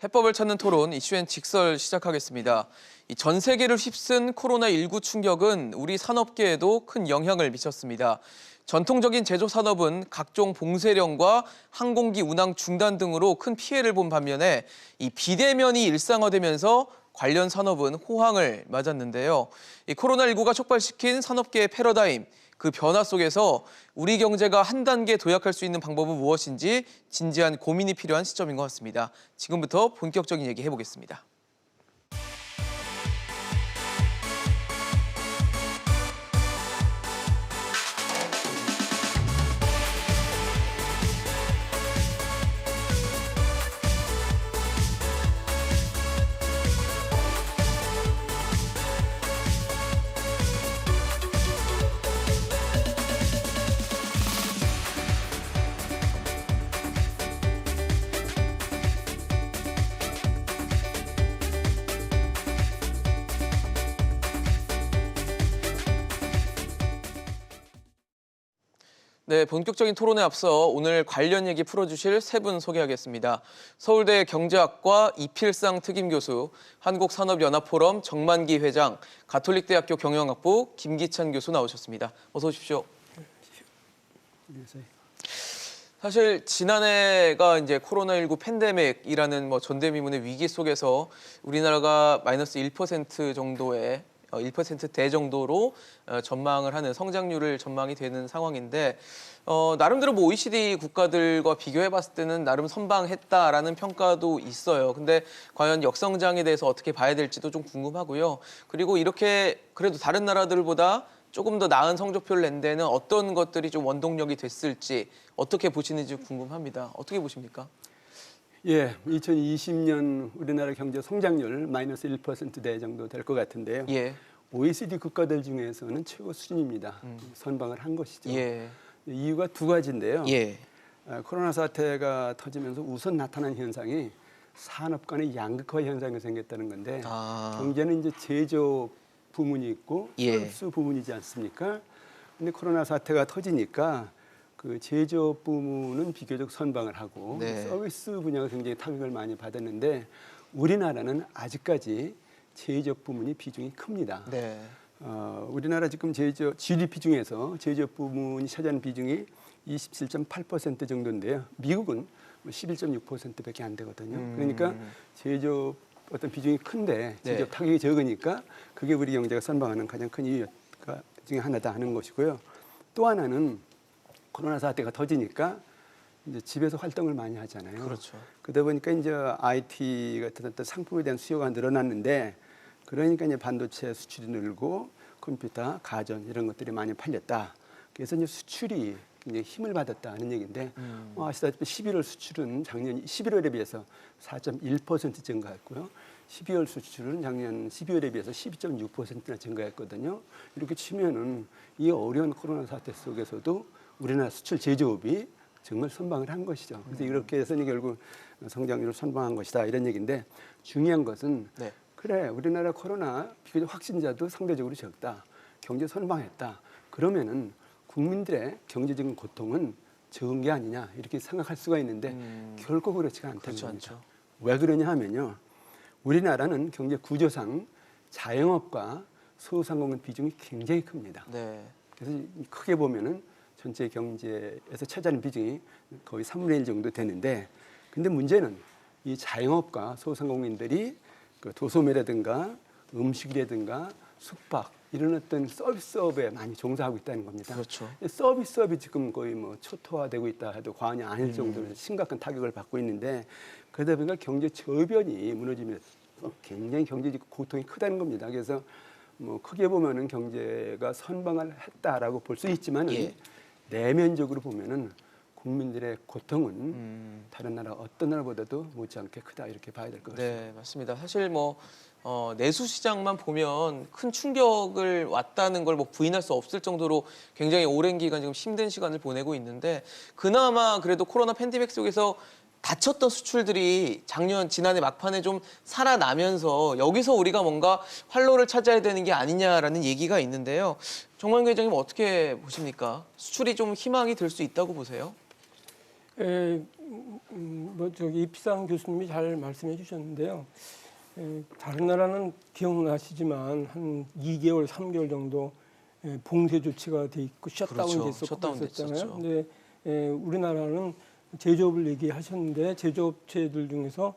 해법을 찾는 토론 이슈엔 직설 시작하겠습니다. 전 세계를 휩쓴 코로나19 충격은 우리 산업계에도 큰 영향을 미쳤습니다. 전통적인 제조 산업은 각종 봉쇄령과 항공기 운항 중단 등으로 큰 피해를 본 반면에 이 비대면이 일상화되면서 관련 산업은 호황을 맞았는데요. 이 코로나19가 촉발시킨 산업계의 패러다임, 그 변화 속에서 우리 경제가 한 단계 도약할 수 있는 방법은 무엇인지 진지한 고민이 필요한 시점인 것 같습니다. 지금부터 본격적인 얘기 해보겠습니다. 네, 본격적인 토론에 앞서 오늘 관련 얘기 풀어주실 세 분 소개하겠습니다. 서울대 경제학과 이필상 특임교수, 한국산업연합포럼 정만기 회장, 가톨릭대학교 경영학부 김기찬 교수 나오셨습니다. 어서 오십시오. 안녕하세요. 사실 지난해가 이제 코로나19 팬데믹이라는 전대미문의 위기 속에서 우리나라가 마이너스 1% 정도의 1%대 정도로 전망을 하는 성장률을 전망이 되는 상황인데 나름대로 OECD 국가들과 비교해봤을 때는 나름 선방했다라는 평가도 있어요. 근데 과연 역성장에 대해서 어떻게 봐야 될지도 좀 궁금하고요. 그리고 이렇게 그래도 다른 나라들보다 조금 더 나은 성적표를 낸 데는 어떤 것들이 좀 원동력이 됐을지 어떻게 보시는지 궁금합니다. 어떻게 보십니까? 예, 2020년 우리나라 경제 성장률 마이너스 1%대 정도 될 것 같은데요. 예. OECD 국가들 중에서는 최고 수준입니다. 선방을 한 것이죠. 예. 이유가 두 가지인데요. 예. 코로나 사태가 터지면서 우선 나타난 현상이 산업 간의 양극화 현상이 생겼다는 건데 경제는 이제 제조 부문이 있고 서비스 부문이지 않습니까? 근데 코로나 사태가 터지니까 그 제조업 부문은 비교적 선방을 하고 서비스 분야가 굉장히 타격을 많이 받았는데 우리나라는 아직까지 제조업 부문이 비중이 큽니다. 네. 우리나라 지금 GDP 중에서 제조업 부문이 차지하는 비중이 27.8% 정도인데요. 미국은 11.6%밖에 안 되거든요. 그러니까 제조업 어떤 비중이 큰데 제조업 타격이 적으니까 그게 우리 경제가 선방하는 가장 큰 이유 중에 하나다 하는 것이고요. 또 하나는 코로나 사태가 터지니까 이제 집에서 활동을 많이 하잖아요. 그렇죠. 그러다 보니까 이제 IT 같은 어떤 상품에 대한 수요가 늘어났는데 그러니까 이제 반도체 수출이 늘고 컴퓨터, 가전 이런 것들이 많이 팔렸다. 그래서 이제 수출이 굉장히 힘을 받았다는 얘기인데 아시다시피 11월 수출은 작년 11월에 비해서 4.1% 증가했고요. 12월 수출은 작년 12월에 비해서 12.6%나 증가했거든요. 이렇게 치면은 이 어려운 코로나 사태 속에서도 우리나라 수출 제조업이 정말 선방을 한 것이죠. 그래서 이렇게 해서 결국 성장률을 선방한 것이다 이런 얘기인데 중요한 것은 그래 우리나라 코로나 비교적 확진자도 상대적으로 적다. 경제 선방했다. 그러면은 국민들의 경제적인 고통은 적은 게 아니냐 이렇게 생각할 수가 있는데 결코 그렇지가 않다는 겁니다. 왜 그러냐 하면요. 우리나라는 경제 구조상 자영업과 소상공인 비중이 굉장히 큽니다. 그래서 크게 보면은 전체 경제에서 차지하는 비중이 거의 3분의 1 정도 되는데 근데 문제는 이 자영업과 소상공인들이 그 도소매라든가 음식이라든가 숙박 이런 어떤 서비스업에 많이 종사하고 있다는 겁니다. 그렇죠. 서비스업이 지금 거의 초토화되고 있다 해도 과언이 아닐 정도로 심각한 타격을 받고 있는데 그러다 보니까 경제 저변이 무너지면서 굉장히 경제적 고통이 크다는 겁니다. 그래서 크게 보면은 경제가 선방을 했다라고 볼 수 있지만은 내면적으로 보면은 국민들의 고통은 다른 나라 어떤 나라보다도 못지않게 크다 이렇게 봐야 될 것 같습니다. 네, 맞습니다. 사실 내수 시장만 보면 큰 충격을 왔다는 걸 부인할 수 없을 정도로 굉장히 오랜 기간 지금 힘든 시간을 보내고 있는데 그나마 그래도 코로나 팬데믹 속에서 닫혔던 수출들이 지난해 막판에 좀 살아나면서 여기서 우리가 뭔가 활로를 찾아야 되는 게 아니냐라는 얘기가 있는데요. 정만기 회장님 어떻게 보십니까? 수출이 좀 희망이 될 수 있다고 보세요? 뭐 저기 이피상 교수님이 잘 말씀해 주셨는데요. 다른 나라는 기억나시지만 한 2개월, 3개월 정도 봉쇄 조치가 돼 있고 셧다운이 그렇죠. 됐었고 셧다운 그랬었잖아요. 됐었죠. 근데 우리나라는 제조업을 얘기하셨는데 제조업체들 중에서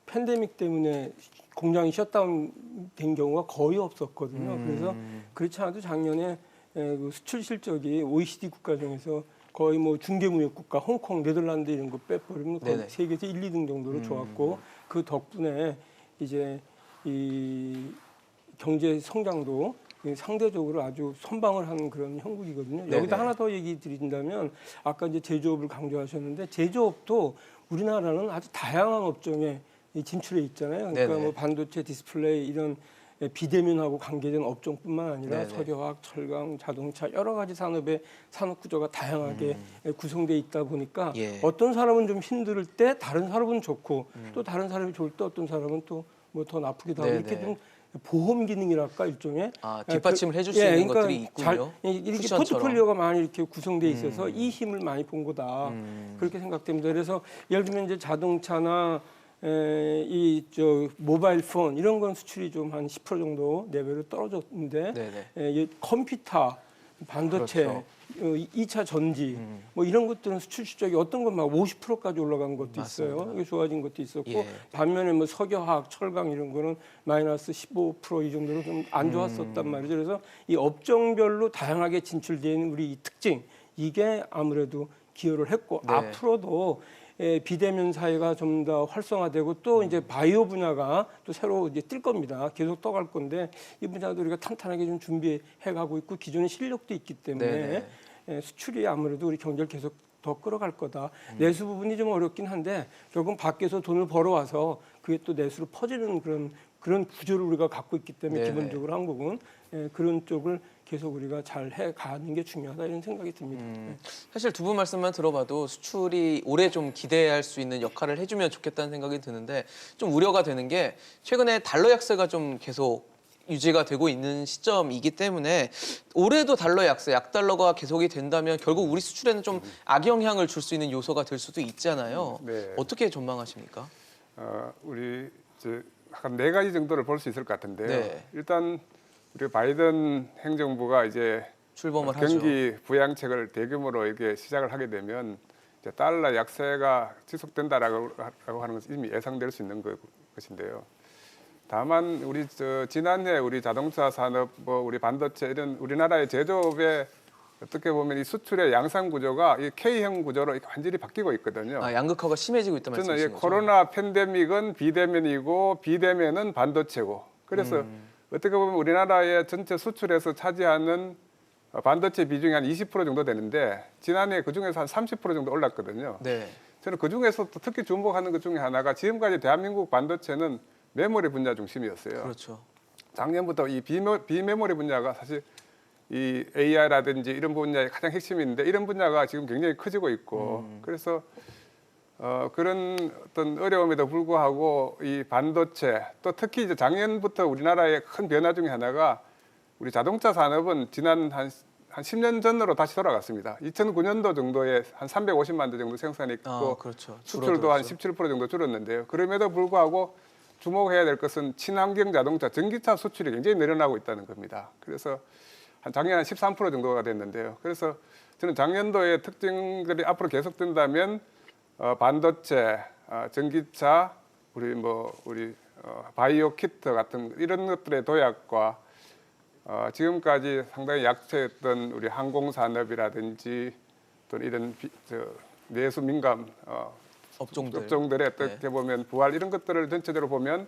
팬데믹 때문에 공장이 셧다운 된 경우가 거의 없었거든요. 그래서 그렇지 않아도 작년에 그 수출 실적이 OECD 국가 중에서 거의 뭐 중개무역 국가 홍콩, 네덜란드 이런 거 빼버리면 거의 네네. 세계에서 1, 2등 정도로 좋았고 그 덕분에 이제 이 경제 성장도 상대적으로 아주 선방을 하는 그런 형국이거든요. 네네. 여기다 하나 더 얘기 드린다면 아까 이제 제조업을 강조하셨는데 제조업도 우리나라는 아주 다양한 업종에 진출해 있잖아요. 그러니까 네네. 뭐 반도체, 디스플레이 이런 비대면하고 관계된 업종뿐만 아니라 네네. 석유화학, 철강, 자동차 여러 가지 산업의 산업 구조가 다양하게 구성돼 있다 보니까 예. 어떤 사람은 좀 힘들 때 다른 사람은 좋고 또 다른 사람이 좋을 때 어떤 사람은 또 뭐 더 나쁘기도 하고 네네. 이렇게 좀 보험 기능이랄까 일종의 뒷받침을 해줄 수 있는 것들이 있군요. 이렇게 쿠션처럼. 포트폴리오가 많이 이렇게 구성돼 있어서 이 힘을 많이 본 거다 그렇게 생각됩니다. 그래서 예를 들면 이제 자동차나 이 저 모바일 폰 이런 건 수출이 좀 한 10% 정도 레벨로 떨어졌는데 네네. 이 컴퓨터, 반도체, 그렇죠. 2차 전지 뭐 이런 것들은 수출 실적이 어떤 건 막 50%까지 올라간 것도 있어요. 이게 좋아진 것도 있었고 예. 반면에 뭐 석유화학, 철강 이런 거는 마이너스 15% 이 정도로 좀 안 좋았었단 말이죠. 그래서 이 업종별로 다양하게 진출되어 있는 우리 이 특징 이게 아무래도 기여를 했고 네. 앞으로도 비대면 사회가 좀 더 활성화되고 또 이제 바이오 분야가 또 새로 이제 뜰 겁니다. 계속 떠갈 건데 이 분야도 우리가 탄탄하게 좀 준비해 가고 있고 기존의 실력도 있기 때문에 수출이 아무래도 우리 경제를 계속 더 끌어갈 거다. 내수 부분이 좀 어렵긴 한데 결국 밖에서 돈을 벌어와서 그게 또 내수로 퍼지는 그런 구조를 우리가 갖고 있기 때문에 네네. 기본적으로 한국은 그런 쪽을 계속 우리가 잘 해가는 게 중요하다 이런 생각이 듭니다. 사실 두 분 말씀만 들어봐도 수출이 올해 좀 기대할 수 있는 역할을 해주면 좋겠다는 생각이 드는데 좀 우려가 되는 게 최근에 달러 약세가 좀 계속 유지가 되고 있는 시점이기 때문에 올해도 달러 약세, 약달러가 계속이 된다면 결국 우리 수출에는 좀 악영향을 줄 수 있는 요소가 될 수도 있잖아요. 네. 어떻게 전망하십니까? 우리 한 4가지 정도를 볼 수 있을 것 같은데요. 네. 일단 우리 바이든 행정부가 이제 출범을 하죠. 경기 부양책을 대규모로 이렇게 시작을 하게 되면 이제 달러 약세가 지속된다라고 하는 것은 이미 예상될 수 있는 것인데요. 다만 우리 지난해 우리 자동차 산업, 뭐 우리 반도체 이런 우리나라의 제조업의 어떻게 보면 이 수출의 양상 구조가 이 K형 구조로 이렇게 완전히 바뀌고 있거든요. 양극화가 심해지고 있다 저는 이 말씀이신 거죠? 코로나 팬데믹은 비대면이고 비대면은 반도체고 그래서 어떻게 보면 우리나라의 전체 수출에서 차지하는 반도체 비중이 한 20% 정도 되는데 지난해 그 중에서 한 30% 정도 올랐거든요. 네. 저는 그 중에서 또 특히 주목하는 것 중에 하나가 지금까지 대한민국 반도체는 메모리 분야 중심이었어요. 그렇죠. 작년부터 이 비메모리 분야가 사실 이 AI라든지 이런 분야의 가장 핵심인데 이런 분야가 지금 굉장히 커지고 있고 그래서 그런 어떤 어려움에도 불구하고 이 반도체 또 특히 이제 작년부터 우리나라의 큰 변화 중에 하나가 우리 자동차 산업은 지난 한 10년 전으로 다시 돌아갔습니다. 2009년도 정도에 한 350만 대 정도 생산이 있고 그렇죠. 수출도 한 줄어들었죠. 17% 정도 줄었는데요. 그럼에도 불구하고 주목해야 될 것은 친환경 자동차, 전기차 수출이 굉장히 늘어나고 있다는 겁니다. 그래서 한 작년 한 13% 정도가 됐는데요. 그래서 저는 작년도의 특징들이 앞으로 계속된다면 반도체, 전기차, 우리 바이오 키트 같은 이런 것들의 도약과 지금까지 상당히 약체였던 우리 항공 산업이라든지 또 이런 내수 민감 업종들의 어떻게 보면 부활 이런 것들을 전체적으로 보면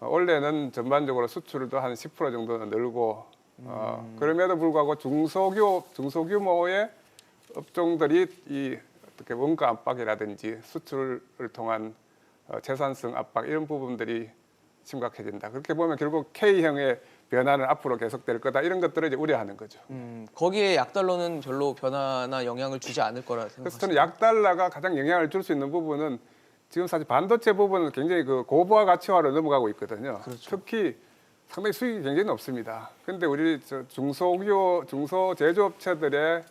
올해는 전반적으로 수출도 한 10% 정도는 늘고 그럼에도 불구하고 중소규모의 업종들이 이 어떻게 원가 압박이라든지 수출을 통한 생산성 압박 이런 부분들이 심각해진다. 그렇게 보면 결국 K형의 변화는 앞으로 계속될 거다. 이런 것들을 이제 우려하는 거죠. 거기에 약달러는 별로 변화나 영향을 주지 않을 거라 그래서 생각하시죠? 저는 약달러가 가장 영향을 줄 수 있는 부분은 지금 사실 반도체 부분은 굉장히 그 고부하 가치화로 넘어가고 있거든요. 그렇죠. 특히 상당히 수익이 굉장히 높습니다. 그런데 우리 중소 제조업체들의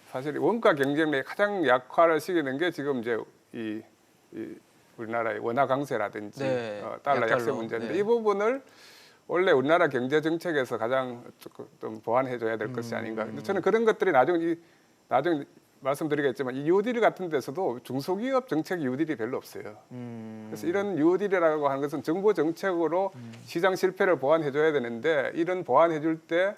사실 원가 경쟁력이 가장 약화를 시키는 게 지금 이제 우리나라의 원화 강세라든지 네, 달러 약세 약달러. 문제인데 네. 이 부분을 원래 우리나라 경제 정책에서 가장 좀 보완해줘야 될 것이 아닌가. 근데 저는 그런 것들이 나중에 말씀드리겠지만 이 뉴딜 같은 데서도 중소기업 정책 뉴딜이 별로 없어요. 그래서 이런 뉴딜이라고 하는 것은 정부 정책으로 시장 실패를 보완해줘야 되는데 이런 보완해줄 때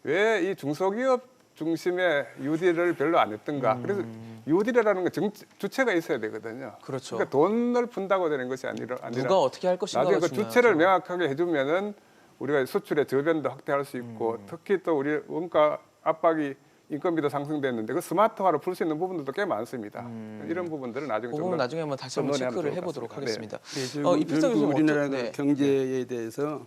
왜 이 중소기업 중심의 뉴딜을 별로 안 했던가. 그래서 뉴딜이라는 건 주체가 있어야 되거든요. 그렇죠. 그러니까 돈을 푼다고 되는 것이 아니라 누가 어떻게 할 것인가가 나중에 그 중요하죠. 주체를 명확하게 해주면은 우리가 수출의 저변도 확대할 수 있고 특히 또 우리 원가 압박이 인건비도 상승됐는데 그 스마트화로 풀 수 있는 부분들도 꽤 많습니다. 이런 부분들은 나중에 그 좀 부분 더 나중에 한번 다시 한번 논의하면 체크를 좋을 것 해보도록 같습니다. 하겠습니다. 네, 이필석 그리고 교수님 우리나라 네. 경제에 대해서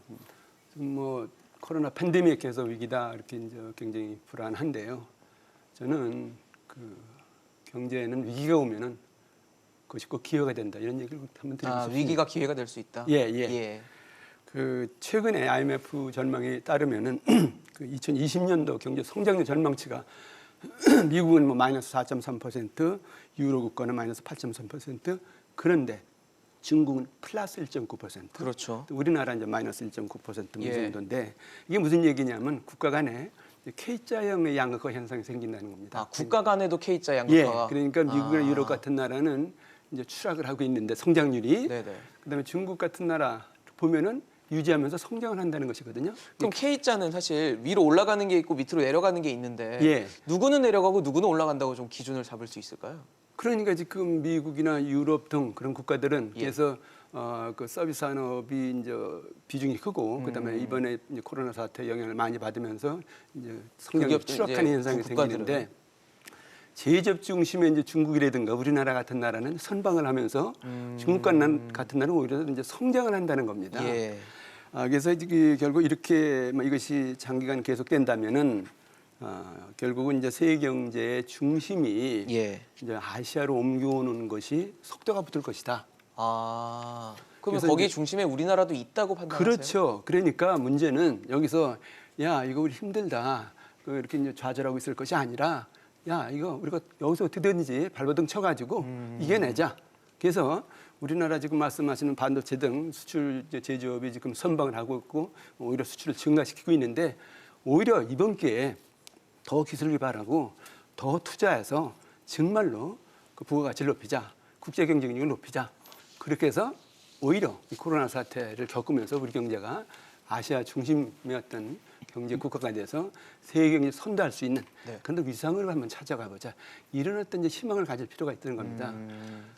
뭐 코로나 팬데믹에서 위기다 이렇게 이제 굉장히 불안한데요. 저는 그 경제에는 위기가 오면은 그것이 꼭 기회가 된다 이런 얘기를 한번 드리고 싶습니다. 위기가 기회가 될 수 있다. 예. 그 최근에 IMF 전망에 따르면은 그 2020년도 경제 성장률 전망치가 미국은 뭐 마이너스 4.3%, 유로 국가는 마이너스 8.3%, 그런데 중국은 플러스 1.9%. 그렇죠. 우리나라 이제 마이너스 1.9% 예. 정도인데 이게 무슨 얘기냐면 국가 간에 K자형의 양극화 현상이 생긴다는 겁니다. 국가 간에도 K자 예, 양극화가. 그러니까 미국이나 유럽 같은 나라는 이제 추락을 하고 있는데 성장률이 네네. 그다음에 중국 같은 나라 보면은 유지하면서 성장을 한다는 것이거든요. 그럼 K자는 사실 위로 올라가는 게 있고 밑으로 내려가는 게 있는데 예. 누구는 내려가고 누구는 올라간다고 좀 기준을 잡을 수 있을까요? 그러니까 지금 미국이나 유럽 등 그런 국가들은 예. 그래서 그 서비스 산업이 이제 비중이 크고 그다음에 이번에 이제 코로나 사태 영향을 많이 받으면서 이제 성장이 기업들 추락하는 이제 현상이 그 국가들은. 생기는데 제조업 중심의 이제 중국이라든가 우리나라 같은 나라는 선방을 하면서 중국 같은 나라는 오히려 이제 성장을 한다는 겁니다. 예. 그래서 이게 결국 이렇게 뭐 이것이 장기간 계속된다면은 결국은 이제 세계 경제의 중심이 예. 이제 아시아로 옮겨오는 것이 속도가 붙을 것이다. 그러면 그래서 거기 이제- 중심에 우리나라도 있다고 판단하세요? 그렇죠. 그러니까 문제는 여기서 야 이거 우리 힘들다 이렇게 이제 좌절하고 있을 것이 아니라 야 이거 우리가 여기서 어떻게든지 발버둥 쳐가지고 이겨내자. 그래서 우리나라 지금 말씀하시는 반도체 등 수출 제조업이 지금 선방을 하고 있고 오히려 수출을 증가시키고 있는데 오히려 이번 기회에 더 기술 개발하고 더 투자해서 정말로 그 부가가치를 높이자, 국제 경쟁력을 높이자. 그렇게 해서 오히려 이 코로나 사태를 겪으면서 우리 경제가 아시아 중심이었던 경제 국가가 돼서 세계 경제에 선도할 수 있는 네. 그런 위상을 한번 찾아가 보자. 이런 어떤 이제 희망을 가질 필요가 있다는 겁니다.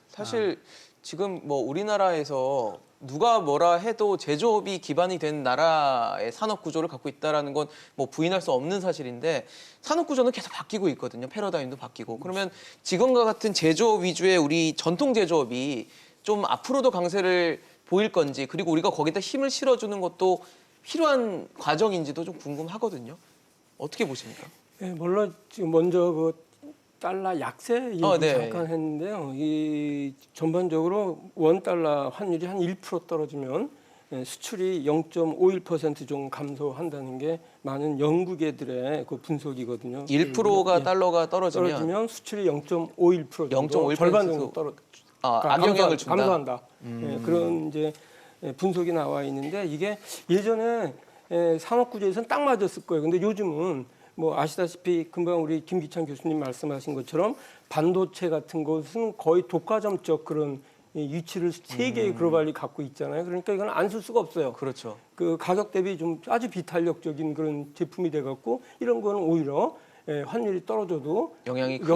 사실 지금 뭐 우리나라에서 누가 뭐라 해도 제조업이 기반이 된 나라의 산업 구조를 갖고 있다라는 건 뭐 부인할 수 없는 사실인데 산업 구조는 계속 바뀌고 있거든요. 패러다임도 바뀌고. 그러면 지금과 같은 제조업 위주의 우리 전통 제조업이 좀 앞으로도 강세를 보일 건지 그리고 우리가 거기다 힘을 실어주는 것도 필요한 과정인지도 좀 궁금하거든요. 어떻게 보십니까? 네, 물론 지금 먼저 그 달러 약세 얘기 네. 잠깐 했는데요. 이 전반적으로 원 달러 환율이 한 1% 떨어지면 수출이 0.51% 정도 감소한다는 게 많은 연구계들의 그 분석이거든요. 1%가 예. 달러가 떨어지면 수출이 0.51% 정도 0.51% 절반 정도 악영향을 준다. 감소한다. 그런 이제 분석이 나와 있는데 이게 예전에 산업 구조에서는 딱 맞았을 거예요. 근데 요즘은 뭐 아시다시피 금방 우리 김기찬 교수님 말씀하신 것처럼 반도체 같은 것은 거의 독과점적 그런 위치를 세계의 글로벌이 갖고 있잖아요. 그러니까 이건 안 쓸 수가 없어요. 그렇죠. 그 가격 대비 좀 아주 비탄력적인 그런 제품이 돼 갖고 이런 거는 오히려 환율이 떨어져도 영향이 크게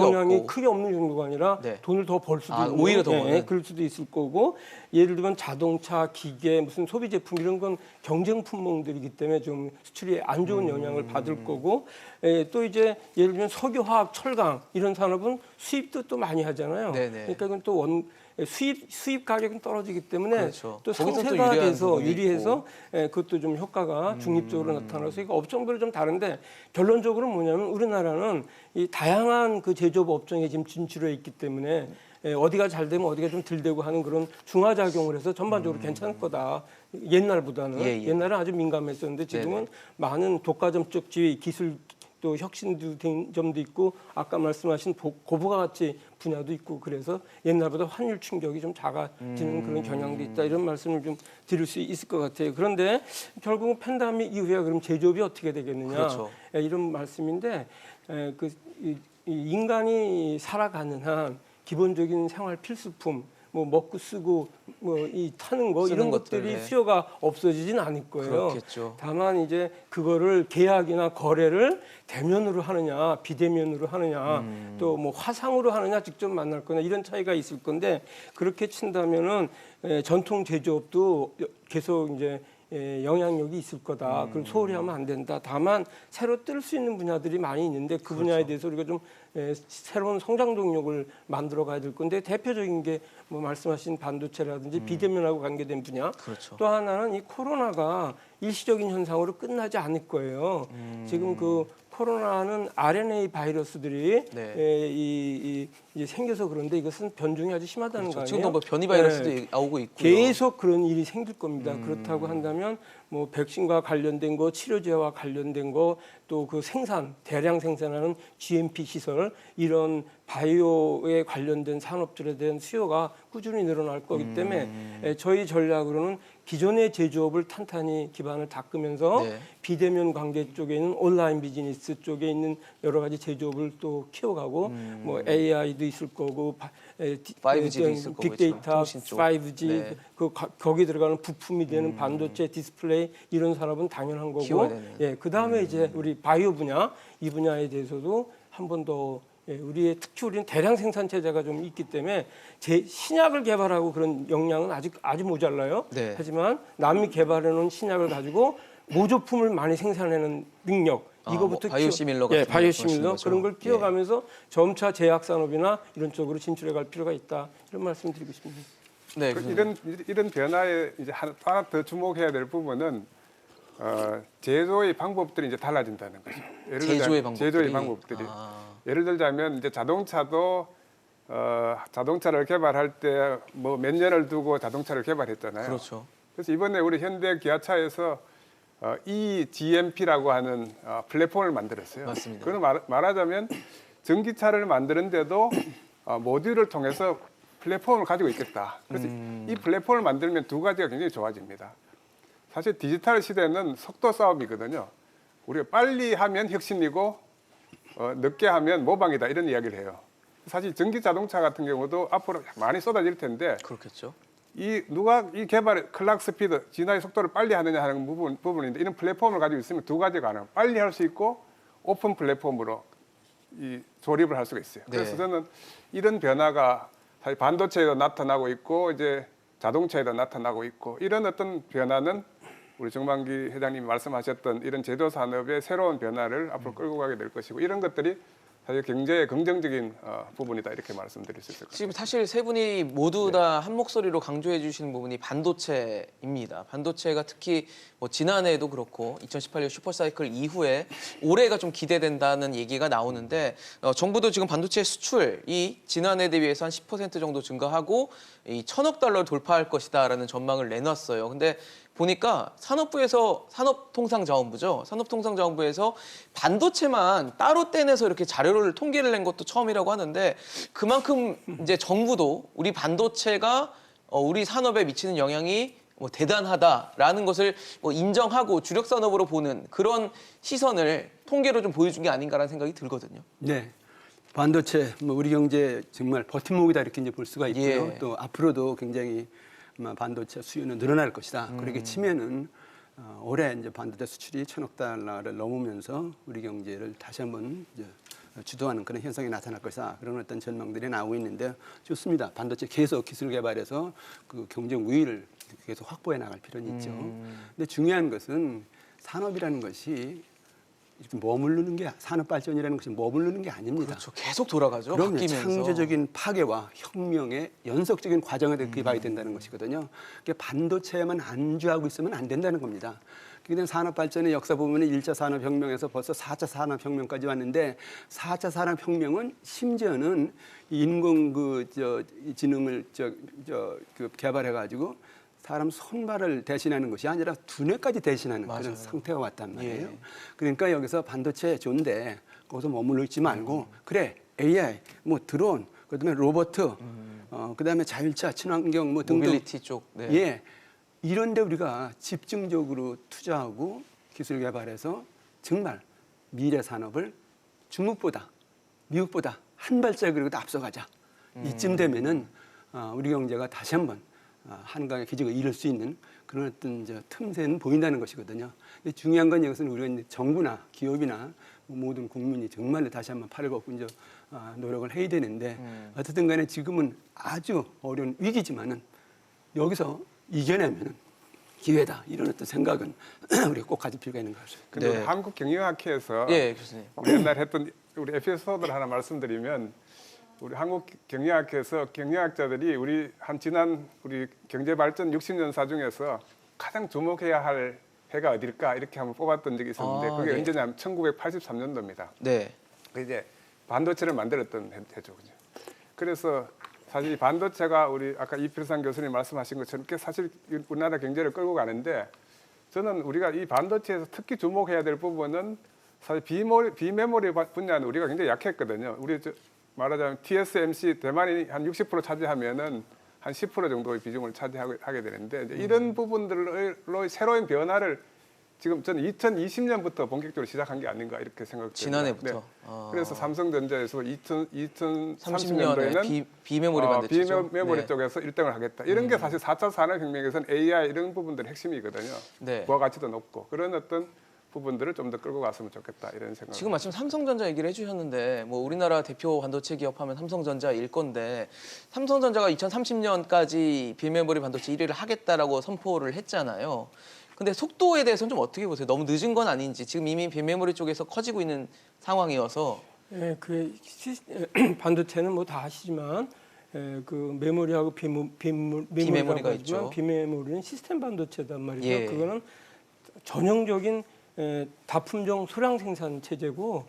없고. 없는 정도가 아니라 네. 돈을 더 벌 수도 있고 오히려 더 버는. 그럴 수도 있을 거고 예를 들면 자동차, 기계, 무슨 소비 제품 이런 건 경쟁 품목들이기 때문에 좀 수출이 안 좋은 영향을 받을 거고 또 이제 예를 들면 석유화학, 철강 이런 산업은 수입도 또 많이 하잖아요. 네네. 그러니까 이건 또 수입 가격은 떨어지기 때문에 그렇죠. 또 거기서 또 상세가 유리한 돼서 부분이 유리해서 그것도 좀 효과가 중립적으로 나타나서 이거 업종별로 좀 다른데 결론적으로 뭐냐면 우리나라는 이 다양한 그 제조업 업종에 지금 진출해 있기 때문에 어디가 잘 되면 어디가 좀 덜 되고 하는 그런 중화 작용을 해서 전반적으로 괜찮을 거다. 옛날보다는 예. 옛날은 아주 민감했었는데 지금은 많은 독과점적 지위 기술 또 혁신도 된 점도 있고 아까 말씀하신 고부가 가치 분야도 있고 그래서 옛날보다 환율 충격이 좀 작아지는 그런 경향도 있다 이런 말씀을 좀 드릴 수 있을 것 같아요. 그런데 결국은 팬데믹 이후에 그럼 제조업이 어떻게 되겠느냐 그렇죠. 이런 말씀인데 이 인간이 살아가는 한 기본적인 생활 필수품 뭐 먹고 쓰고 뭐 이 타는 거 쓰는 이런 것들이 것들, 네. 수요가 없어지진 않을 거예요. 그렇겠죠. 다만 이제 그거를 계약이나 거래를 대면으로 하느냐 비대면으로 하느냐 또 뭐 화상으로 하느냐 직접 만날 거냐 이런 차이가 있을 건데 그렇게 친다면은 전통 제조업도 계속 이제 영향력이 있을 거다. 그럼 소홀히 하면 안 된다. 다만 새로 뜰 수 있는 분야들이 많이 있는데 그 분야에 대해서 우리가 좀 새로운 성장 동력을 만들어 가야 될 건데 대표적인 게 뭐 말씀하신 반도체라든지 비대면하고 관계된 분야. 그렇죠. 또 하나는 이 코로나가 일시적인 현상으로 끝나지 않을 거예요. 지금 그 코로나는 RNA 바이러스들이 네. 이제 생겨서 그런데 이것은 변종이 아주 심하다는 거 아니에요? 지금도 뭐 변이 바이러스도 네. 나오고 있고요. 계속 그런 일이 생길 겁니다. 그렇다고 한다면 뭐 백신과 관련된 거, 치료제와 관련된 거, 또 그 생산, 대량 생산하는 GMP 시설 이런 바이오에 관련된 산업들에 대한 수요가 꾸준히 늘어날 거기 때문에 저희 전략으로는 기존의 제조업을 탄탄히 기반을 닦으면서 네. 비대면 관계 쪽에 있는 온라인 비즈니스 쪽에 있는 여러 가지 제조업을 또 키워가고 뭐 AI도 있을 거고 5G도 있을 거고, 빅데이터, 통신 쪽. 5G 네. 거기 들어가는 부품이 되는 반도체, 디스플레이 이런 산업은 당연한 키워야 거고, 되는. 예, 그 다음에 이제 우리 바이오 분야 이 분야에 대해서도 한 번 더 우리의 특히 우리는 대량 생산 체제가 좀 있기 때문에 신약을 개발하고 그런 역량은 아직 모자라요. 네. 하지만 남이 개발해 놓은 신약을 가지고 모조품을 많이 생산하는 능력 이거부터 뭐 바이오시밀러 같은 거 바이오시밀러 말씀하시는 그런 걸 거죠? 키워가면서 점차 제약 산업이나 이런 쪽으로 진출해 갈 필요가 있다 이런 말씀드리고 싶습니다. 네. 이런 변화에 이제 하나 더 주목해야 될 부분은 제조의 방법들이 이제 달라진다는 거죠. 예를 제조의 방법들이. 방법들이. 예를 들자면 이제 자동차도 자동차를 개발할 때 뭐 몇 년을 두고 자동차를 개발했잖아요. 그렇죠. 그래서 이번에 우리 현대 기아차에서 eGMP라고 하는 플랫폼을 만들었어요. 맞습니다. 그건 말하자면 전기차를 만드는데도 모듈을 통해서 플랫폼을 가지고 있겠다. 그래서 이 플랫폼을 만들면 두 가지가 굉장히 좋아집니다. 사실 디지털 시대는 속도 싸움이거든요. 우리가 빨리 하면 혁신이고 늦게 하면 모방이다 이런 이야기를 해요. 사실 전기 자동차 같은 경우도 앞으로 많이 쏟아질 텐데 그렇겠죠. 누가 이 개발 클락 스피드 진화의 속도를 빨리 하느냐 하는 부분인데 이런 플랫폼을 가지고 있으면 두 가지가 가능. 빨리 할 수 있고 오픈 플랫폼으로 이 조립을 할 수가 있어요. 그래서 네. 저는 이런 변화가 사실 반도체에도 나타나고 있고 이제 자동차에도 나타나고 있고 이런 어떤 변화는 우리 정만기 회장님이 말씀하셨던 이런 제조 산업의 새로운 변화를 앞으로 끌고 가게 될 것이고 이런 것들이 사실 경제의 긍정적인 부분이다 이렇게 말씀드릴 수 있을 것 같습니다. 지금 사실 세 분이 모두 다 한 목소리로 강조해 주시는 부분이 반도체입니다. 반도체가 특히 뭐 지난해에도 그렇고 2018년 슈퍼사이클 이후에 올해가 좀 기대된다는 얘기가 나오는데 정부도 지금 반도체 수출이 지난해 대비해서 한 10% 정도 증가하고 이 1,000억 달러를 돌파할 것이다라는 전망을 내놨어요. 근데 보니까 산업통상자원부죠. 산업통상자원부에서 반도체만 따로 떼내서 이렇게 자료를 통계를 낸 것도 처음이라고 하는데 그만큼 이제 정부도 우리 반도체가 우리 산업에 미치는 영향이 뭐 대단하다라는 것을 뭐 인정하고 주력 산업으로 보는 그런 시선을 통계로 좀 보여준 게 아닌가라는 생각이 들거든요. 네. 반도체 뭐 우리 경제 정말 버팀목이다 이렇게 이제 볼 수가 있고요. 예. 또 앞으로도 굉장히 아마 반도체 수요는 늘어날 것이다. 그렇게 치면은 올해 이제 반도체 수출이 1,000억 달러를 넘으면서 우리 경제를 다시 한번 이제 주도하는 그런 현상이 나타날 것이다. 그런 어떤 전망들이 나오고 있는데 좋습니다. 반도체 계속 기술 개발해서 그 경쟁 우위를 계속 확보해 나갈 필요는 있죠. 근데 중요한 것은 산업이라는 것이 이렇게 머무르는 게 산업 발전이라는 것이 머무르는 게 아닙니다. 그렇죠. 계속 돌아가죠. 그럼요. 바뀌면서. 창조적인 파괴와 혁명의 연속적인 과정에 기반이 된다는 것이거든요. 그러니까 반도체에만 안주하고 있으면 안 된다는 겁니다. 그러니까 산업 발전의 역사 보면 1차 산업혁명에서 벌써 4차 산업혁명까지 왔는데 4차 산업혁명은 심지어는 인공 지능을 개발해 가지고 사람 손발을 대신하는 것이 아니라 두뇌까지 대신하는 맞아요. 그런 상태가 왔단 말이에요. 예. 그러니까 여기서 반도체 좋은데 거기서 머물러 있지 말고 그래 AI, 뭐 드론, 그다음에 로봇, 그다음에 자율차, 친환경 뭐 등등. 모빌리티 쪽. 네. 예, 이런데 우리가 집중적으로 투자하고 기술 개발해서 정말 미래 산업을 중국보다 미국보다 한 발짝이라도 앞서가자. 이쯤 되면은 우리 경제가 다시 한번 한강의 기적을 이룰 수 있는 그런 어떤 틈새는 보인다는 것이거든요. 근데 중요한 건 여기서는 우리가 이제 정부나 기업이나 모든 국민이 정말로 다시 한번 팔을 걷고 이제 노력을 해야 되는데 어쨌든 간에 지금은 아주 어려운 위기지만은 여기서 이겨내면은 기회다 이런 어떤 생각은 우리가 꼭 가질 필요가 있는 것 같습니다. 근데 네. 우리 한국경영학회에서 예, 교수님. 우리 옛날 했던 우리 에피소드를 하나 말씀드리면 우리 한국경영학회에서 경영학자들이 지난 우리 경제발전 60년사 중에서 가장 주목해야 할 해가 어딜까 이렇게 한번 뽑았던 적이 있었는데 아, 그게 네. 언제냐면 1983년도입니다. 네. 그 이제 반도체를 만들었던 해죠. 그죠? 그래서 사실 이 반도체가 우리 아까 이필상 교수님 말씀하신 것처럼 사실 우리나라 경제를 끌고 가는데 저는 우리가 이 반도체에서 특히 주목해야 될 부분은 사실 비메모리 분야는 우리가 굉장히 약했거든요. 우리 말하자면 TSMC 대만이 한 60% 차지하면은 한 10% 정도의 비중을 차지하게 되는데 이제 이런 부분들로 새로운 변화를 지금 저는 2020년부터 본격적으로 시작한 게 아닌가 이렇게 생각됩니다. 지난해부터. 네. 아. 그래서 삼성전자에서 2030년도에는 30년에 비메모리 반도체죠. 비메모리 네. 쪽에서 1등을 하겠다. 이런 게 사실 4차 산업혁명에서는 AI 이런 부분들이 핵심이거든요. 네. 부가가치도 높고 그런 어떤 부분들을 좀 더 끌고 갔으면 좋겠다 이런 생각. 지금 마침 삼성전자 얘기를 해주셨는데 뭐 우리나라 대표 반도체 기업하면 삼성전자일 건데 삼성전자가 2030년까지 비메모리 반도체 1위를 하겠다라고 선포를 했잖아요. 근데 속도에 대해서는 좀 어떻게 보세요? 너무 늦은 건 아닌지 지금 이미 비메모리 쪽에서 커지고 있는 상황이어서 예, 반도체는 뭐 다 아시지만 그 메모리하고 비메모리가 있죠. 비메모리는 시스템 반도체단 말이죠. 예. 그거는 전형적인 다품종 소량 생산 체제고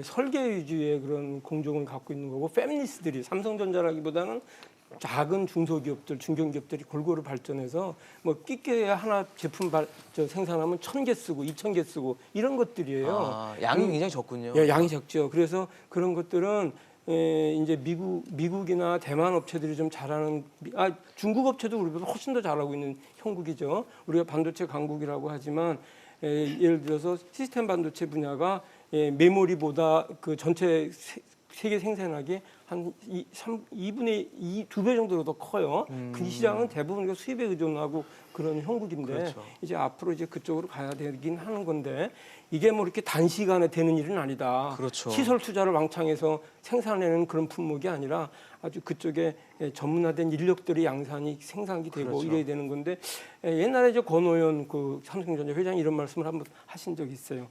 설계 위주의 그런 공정을 갖고 있는 거고 패밀리스들이 삼성전자라기보다는 작은 중소기업들, 중견기업들이 골고루 발전해서 뭐 끼게 하나 제품 생산하면 1,000개 쓰고 2,000개 쓰고 이런 것들이에요. 아, 양이 굉장히 적군요. 예, 양이 적죠. 그래서 그런 것들은 이제 미국이나 대만 업체들이 좀 잘하는 중국 업체도 우리보다 훨씬 더 잘하고 있는 형국이죠. 우리가 반도체 강국이라고 하지만 예를 들어서 시스템 반도체 분야가 메모리보다 그 전체 세계 생산량이 한 2분의 2, 2배 정도로 더 커요. 그 시장은 대부분 수입에 의존하고 그런 형국인데 그렇죠. 이제 앞으로 이제 그쪽으로 가야 되긴 하는 건데 이게 뭐 이렇게 단시간에 되는 일은 아니다. 그렇죠. 시설 투자를 왕창해서 생산하는 그런 품목이 아니라 아주 그쪽에 전문화된 인력들이 양산이 생산이 되고 그렇죠. 이래야 되는 건데 옛날에 이제 권오현 그 삼성전자 회장이 이런 말씀을 한번 하신 적이 있어요.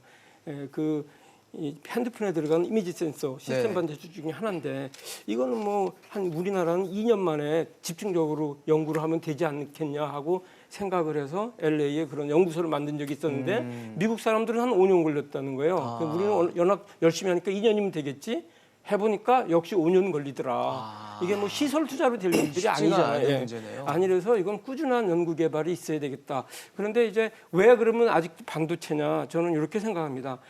이 핸드폰에 들어가는 이미지 센서 시스템 네. 반도체 중에 하나인데 이거는 뭐 한 우리나라는 2년 만에 집중적으로 연구를 하면 되지 않겠냐 하고 생각을 해서 LA에 그런 연구소를 만든 적이 있었는데 미국 사람들은 한 5년 걸렸다는 거예요. 아. 우리는 연락 열심히 하니까 2년이면 되겠지. 해보니까 역시 5년 걸리더라. 이게 뭐 시설 투자로 될 일들이 쉽지가 아니잖아요. 않은 예. 문제네요. 아니라서 이건 꾸준한 연구 개발이 있어야 되겠다. 그런데 이제 왜 그러면 아직도 반도체냐? 저는 이렇게 생각합니다.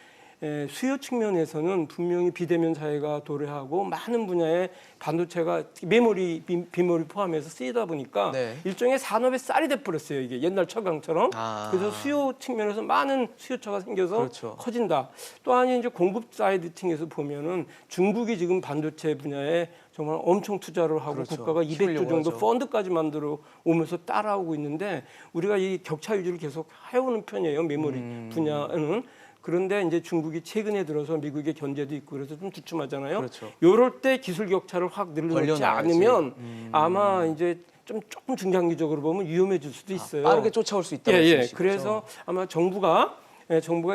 수요 측면에서는 분명히 비대면 사회가 도래하고 많은 분야의 반도체가 비메모리 포함해서 쓰이다 보니까 네. 일종의 산업의 쌀이 돼버렸어요. 이게 옛날 철강처럼. 아. 그래서 수요 측면에서 많은 수요처가 생겨서 그렇죠. 커진다. 또한 이제 공급 사이드 층에서 보면은 중국이 지금 반도체 분야에 정말 엄청 투자를 하고 그렇죠. 국가가 200조 키우려고 정도 하죠. 펀드까지 만들어 오면서 따라오고 있는데 우리가 이 격차 유지를 계속 해오는 편이에요. 메모리 분야는. 그런데 이제 중국이 최근에 들어서 미국의 견제도 있고 그래서 좀 주춤하잖아요. 그렇죠. 요럴 때 기술 격차를 확 늘려놓지 벌려놔야지. 않으면 아마 이제 조금 중장기적으로 보면 위험해질 수도 있어요. 빠르게 쫓아올 수 있다는 예. 말씀이시죠? 그래서 아마 정부가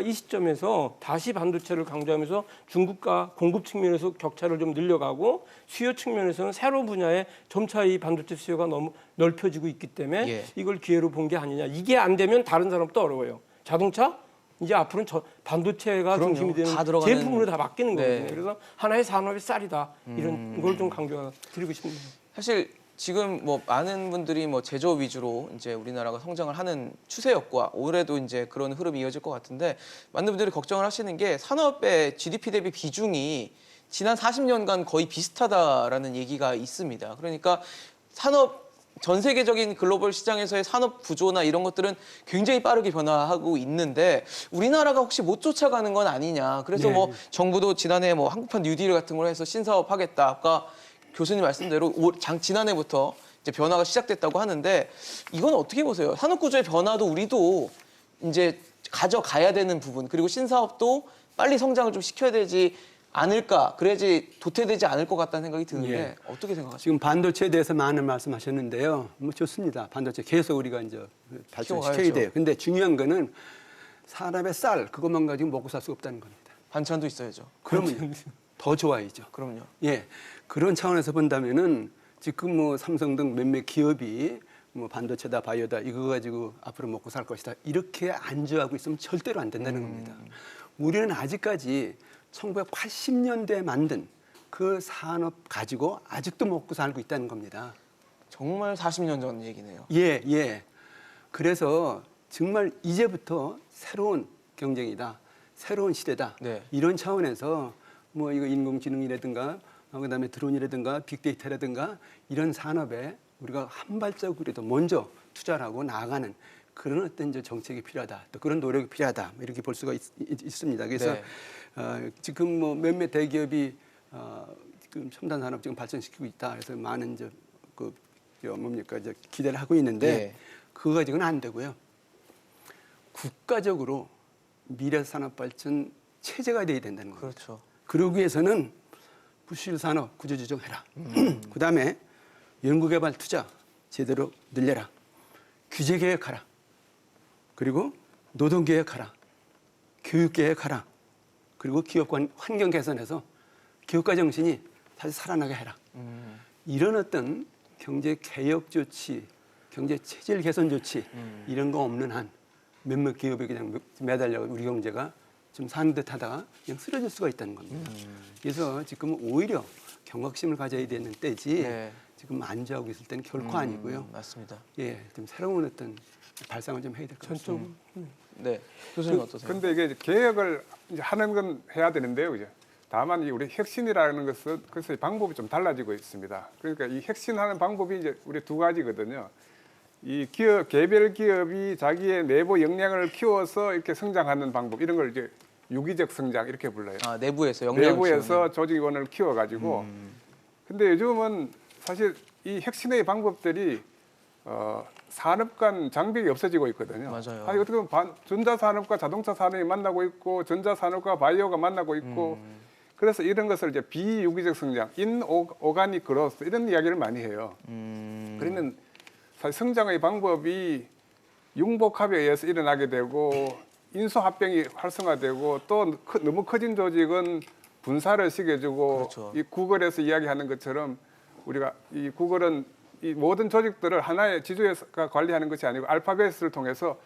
이 시점에서 다시 반도체를 강조하면서 중국과 공급 측면에서 격차를 좀 늘려가고 수요 측면에서는 새로운 분야에 점차 이 반도체 수요가 너무 넓혀지고 있기 때문에 예. 이걸 기회로 본 게 아니냐. 이게 안 되면 다른 사람도 어려워요. 자동차? 이제 앞으로는 반도체가 그럼요. 중심이 되는 다 들어가는- 제품으로 다 바뀌는 네. 거거든요. 그래서 하나의 산업의 쌀이다. 이런 걸 좀 강조드리고 싶네요. 사실 지금 뭐 많은 분들이 뭐 제조 위주로 이제 우리나라가 성장을 하는 추세였고 올해도 이제 그런 흐름이 이어질 것 같은데 많은 분들이 걱정을 하시는 게 산업의 GDP 대비 비중이 지난 40년간 거의 비슷하다라는 얘기가 있습니다. 그러니까 산업 전 세계적인 글로벌 시장에서의 산업 구조나 이런 것들은 굉장히 빠르게 변화하고 있는데 우리나라가 혹시 못 쫓아가는 건 아니냐. 그래서 네. 뭐 정부도 지난해 뭐 한국판 뉴딜 같은 걸 해서 신사업 하겠다. 아까 교수님 말씀대로 지난해부터 이제 변화가 시작됐다고 하는데 이건 어떻게 보세요? 산업 구조의 변화도 우리도 이제 가져가야 되는 부분 그리고 신사업도 빨리 성장을 좀 시켜야 되지 않을까? 그래야지 도태되지 않을 것 같다는 생각이 드는데 예. 어떻게 생각하세요? 지금 반도체에 대해서 많은 말씀하셨는데요. 뭐 좋습니다. 반도체 계속 우리가 이제 발전시켜야 키워가야죠. 돼요. 근데 중요한 거는 사람의 쌀 그것만 가지고 먹고 살 수 없다는 겁니다. 반찬도 있어야죠. 그러면 더 좋아야죠. 그럼요. 예, 그런 차원에서 본다면은 지금 뭐 삼성 등 몇몇 기업이 뭐 반도체다 바이오다 이거 가지고 앞으로 먹고 살 것이다 이렇게 안주하고 있으면 절대로 안 된다는 겁니다. 우리는 아직까지 1980년대에 만든 그 산업 가지고 아직도 먹고 살고 있다는 겁니다. 정말 40년 전 얘기네요. 예, 예. 그래서 정말 이제부터 새로운 경쟁이다. 새로운 시대다. 네. 이런 차원에서 뭐 이거 인공지능이라든가 그다음에 드론이라든가 빅데이터라든가 이런 산업에 우리가 한 발자국이라도 먼저 투자를 하고 나아가는 그런 어떤 이제 정책이 필요하다. 또 그런 노력이 필요하다. 이렇게 볼 수가 있습니다. 그래서 네. 지금 뭐 몇몇 대기업이 지금 첨단 산업 지금 발전시키고 있다. 그래서 많은 이제 뭡니까 이제 기대를 하고 있는데 네. 그거 가지고는 안 되고요. 국가적으로 미래 산업 발전 체제가 돼야 된다는 거예요. 그렇죠. 그러기 위해서는 부실 산업 구조 조정해라. 그다음에 연구개발 투자 제대로 늘려라. 규제 개혁하라. 그리고 노동 개혁하라. 교육 개혁하라. 그리고 기업 환경 개선해서 기업가 정신이 다시 살아나게 해라. 이런 어떤 경제 개혁 조치, 경제 체질 개선 조치 이런 거 없는 한 몇몇 기업에 그냥 매달려 우리 경제가 좀 사는 듯하다가 그냥 쓰러질 수가 있다는 겁니다. 그래서 지금 오히려 경각심을 가져야 되는 때지 네. 지금 안주하고 있을 때는 결코 아니고요. 맞습니다. 예, 좀 새로운 어떤 발상을 좀 해야 될 것 같습니다. 네. 교수님 어떠세요? 근데 이게 개혁을 이제 하는 건 해야 되는데요, 그죠? 다만 이 우리 혁신이라는 것은 그래서 방법이 좀 달라지고 있습니다. 그러니까 이 혁신하는 방법이 이제 우리 두 가지거든요. 이 기업 개별 기업이 자기의 내부 역량을 키워서 이렇게 성장하는 방법 이런 걸 이제 유기적 성장 이렇게 불러요. 아, 내부에서 역량 내부에서 조직원을 키워가지고. 근데 요즘은 사실 이 혁신의 방법들이 산업 간 장벽이 없어지고 있거든요. 맞아요. 아니, 어떻게 보면 전자산업과 자동차 산업이 만나고 있고 전자산업과 바이오가 만나고 있고 그래서 이런 것을 이제 비유기적 성장, 인오가닉 그로스 이런 이야기를 많이 해요. 그러면 사실 성장의 방법이 융복합에 의해서 일어나게 되고 인수합병이 활성화되고 또 너무 커진 조직은 분사를 시켜주고 그렇죠. 이 구글에서 이야기하는 것처럼 우리가 이 구글은 이 모든 조직들을 하나의 지주회사가 관리하는 것이 아니고 알파벳을 통해서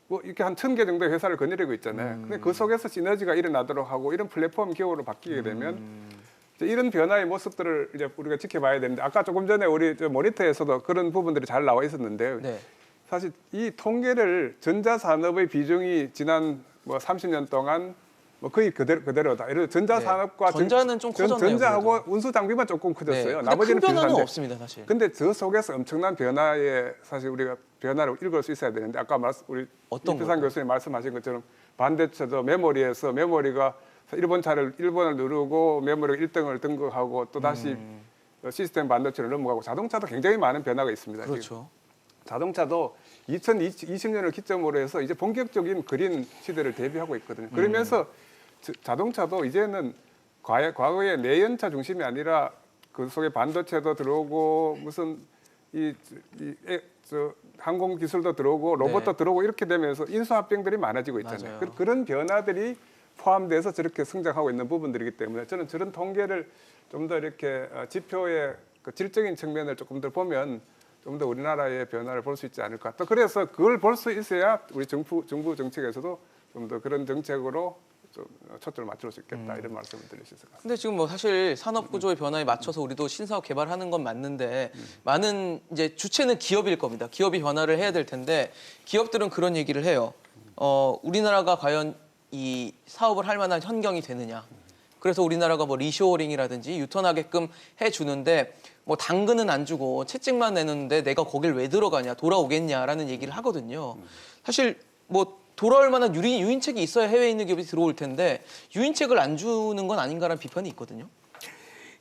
뭐 이렇게 한 1000개 정도의 회사를 거느리고 있잖아요. 근데 그 속에서 시너지가 일어나도록 하고 이런 플랫폼 기업으로 바뀌게 되면 이제 이런 변화의 모습들을 이제 우리가 지켜봐야 되는데 아까 조금 전에 우리 저 모니터에서도 그런 부분들이 잘 나와 있었는데요. 네. 사실 이 통계를 전자산업의 비중이 지난 뭐 30년 동안 뭐 거의 그대로다. 예를 들어 전자산업과 네. 전자는 좀 커졌네요, 전자하고 그래도. 운수 장비만 조금 커졌어요. 근데 나머지는 큰 변화는 비슷한데. 없습니다, 사실. 근데 저 속에서 엄청난 변화에 사실 우리가 변화를 읽을 수 있어야 되는데 아까 우리 어떤 이표상 걸까요? 교수님 말씀하신 것처럼 반대체도 메모리에서 메모리가 일본차를 1번을 누르고 메모리가 1등을 등극하고 또 다시 시스템 반도체를 넘어가고 자동차도 굉장히 많은 변화가 있습니다. 지금. 그렇죠. 자동차도 2020년을 기점으로 해서 이제 본격적인 그린 시대를 대비하고 있거든요. 그러면서 자동차도 이제는 과거의 내연차 중심이 아니라 그 속에 반도체도 들어오고 무슨 항공 기술도 들어오고 로봇도 네. 들어오고 이렇게 되면서 인수합병들이 많아지고 있잖아요. 맞아요. 그런 변화들이 포함돼서 저렇게 성장하고 있는 부분들이기 때문에 저는 저런 통계를 좀 더 이렇게 지표의 그 질적인 측면을 조금 더 보면 좀 더 우리나라의 변화를 볼 수 있지 않을까. 또 그래서 그걸 볼 수 있어야 우리 정부 정책에서도 좀 더 그런 정책으로 좀 초점을 맞출 수 있겠다 이런 말씀을 드릴 수 있을 것 같습니다. 근데 지금 뭐 사실 산업 구조의 변화에 맞춰서 우리도 신사업 개발하는 건 맞는데 많은 이제 주체는 기업일 겁니다. 기업이 변화를 해야 될 텐데 기업들은 그런 얘기를 해요. 우리나라가 과연 이 사업을 할 만한 환경이 되느냐. 그래서 우리나라가 뭐 리쇼어링이라든지 유턴하게끔 해주는데 뭐 당근은 안 주고 채찍만 내는데 내가 거길 왜 들어가냐, 돌아오겠냐라는 얘기를 하거든요. 사실 뭐 돌아올 만한 유인책이 있어야 해외에 있는 기업이 들어올 텐데 유인책을 안 주는 건 아닌가라는 비판이 있거든요.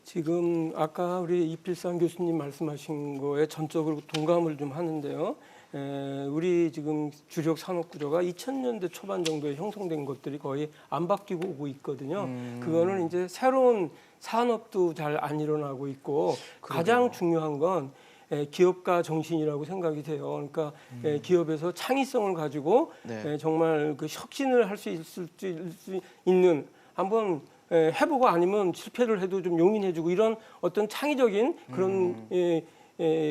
지금 아까 우리 이필상 교수님 말씀하신 거에 전적으로 동감을 좀 하는데요. 우리 지금 주력 산업 구조가 2000년대 초반 정도에 형성된 것들이 거의 안 바뀌고 오고 있거든요. 그거는 이제 새로운 산업도 잘 안 일어나고 있고 가장 중요한 건 기업가 정신이라고 생각이 돼요. 그러니까 기업에서 창의성을 가지고 네. 정말 그 혁신을 할 수 있는 한번 해보고 아니면 실패를 해도 좀 용인해주고 이런 어떤 창의적인 그런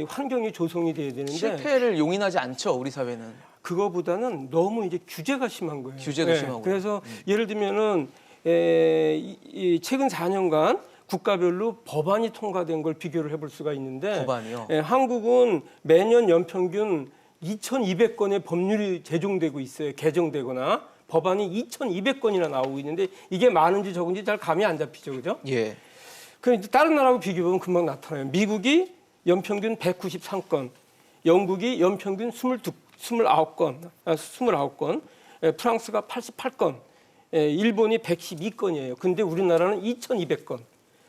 환경이 조성이 돼야 되는데 실패를 용인하지 않죠, 우리 사회는. 그거보다는 너무 이제 규제가 심한 거예요. 규제도 심하고. 그래서 예를 들면은 최근 4년간 국가별로 법안이 통과된 걸 비교를 해볼 수가 있는데 법안이요? 한국은 매년 연평균 2,200건의 법률이 제정되고 있어요. 개정되거나 법안이 2,200건이나 나오고 있는데 이게 많은지 적은지 잘 감이 안 잡히죠, 그죠? 예. 그 다른 나라하고 비교해보면 금방 나타나요. 미국이 연평균 193건, 영국이 연평균 29건, 프랑스가 88건, 일본이 112건이에요. 근데 우리나라는 2,200건.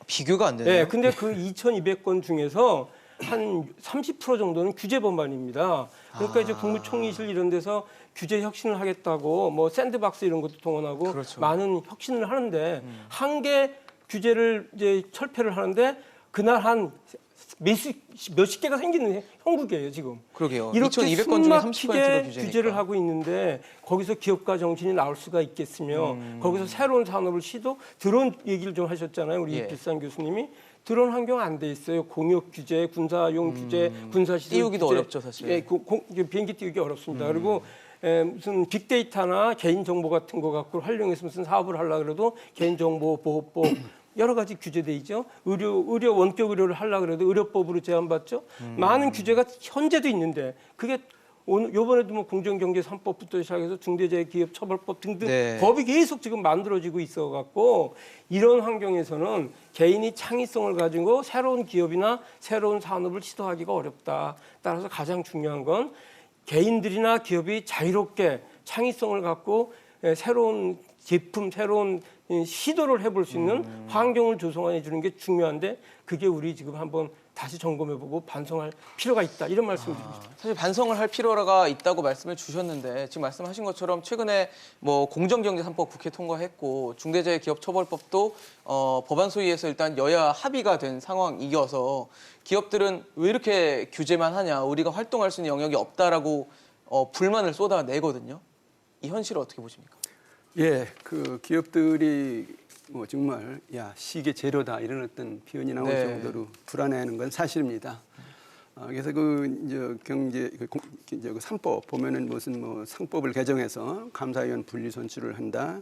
비교가 안 되네요. 네, 근데 그 2,200건 중에서 한 30% 정도는 규제 법안입니다. 그러니까 이제 국무총리실 이런 데서 규제 혁신을 하겠다고 뭐 샌드박스 이런 것도 동원하고 그렇죠. 많은 혁신을 하는데 한 개 규제를 이제 철폐를 하는데 그날 한 몇십 개가 생기는 형국이에요 지금. 그러게요. 이렇게 2,200건 중에 30%가 숨막히게 규제니까. 규제를 하고 있는데 거기서 기업가 정신이 나올 수가 있겠으며 거기서 새로운 산업을 시도 드론 얘기를 좀 하셨잖아요. 우리 예. 이필상 교수님이. 드론 환경 안 돼 있어요. 공역 규제, 군사용 규제, 군사시설 띄우기도 규제. 어렵죠, 사실. 예, 비행기 띄우기 어렵습니다. 그리고 무슨 빅데이터나 개인정보 같은 거 갖고 활용해서 무슨 사업을 하려고 그래도 개인정보보호법 여러 가지 규제돼 있죠. 의료 원격 의료를 하려고 그래도 의료법으로 제한받죠. 많은 규제가 현재도 있는데 그게 오늘 요번에도 뭐 공정경제 3법부터 시작해서 중대재해기업처벌법 등등 네. 법이 계속 지금 만들어지고 있어 갖고 이런 환경에서는 개인이 창의성을 가지고 새로운 기업이나 새로운 산업을 시도하기가 어렵다. 따라서 가장 중요한 건 개인들이나 기업이 자유롭게 창의성을 갖고 새로운 제품, 새로운 시도를 해볼 수 있는 환경을 조성해 주는 게 중요한데 그게 우리 지금 한번 다시 점검해보고 반성할 필요가 있다 이런 말씀을 드리고 싶습니다. 사실 반성을 할 필요가 있다고 말씀을 주셨는데 지금 말씀하신 것처럼 최근에 뭐 공정경제 3법 국회 통과했고 중대재해기업처벌법도 법안 소위에서 일단 여야 합의가 된 상황이어서 기업들은 왜 이렇게 규제만 하냐 우리가 활동할 수 있는 영역이 없다라고 불만을 쏟아내거든요. 이 현실을 어떻게 보십니까? 예, 그 기업들이 뭐 정말 야 시계 재료다 이런 어떤 표현이 나올 네. 정도로 불안해하는 건 사실입니다. 그래서 그 이제 경제 이제 그 3법 보면은 무슨 뭐 상법을 개정해서 감사위원 분리 선출을 한다,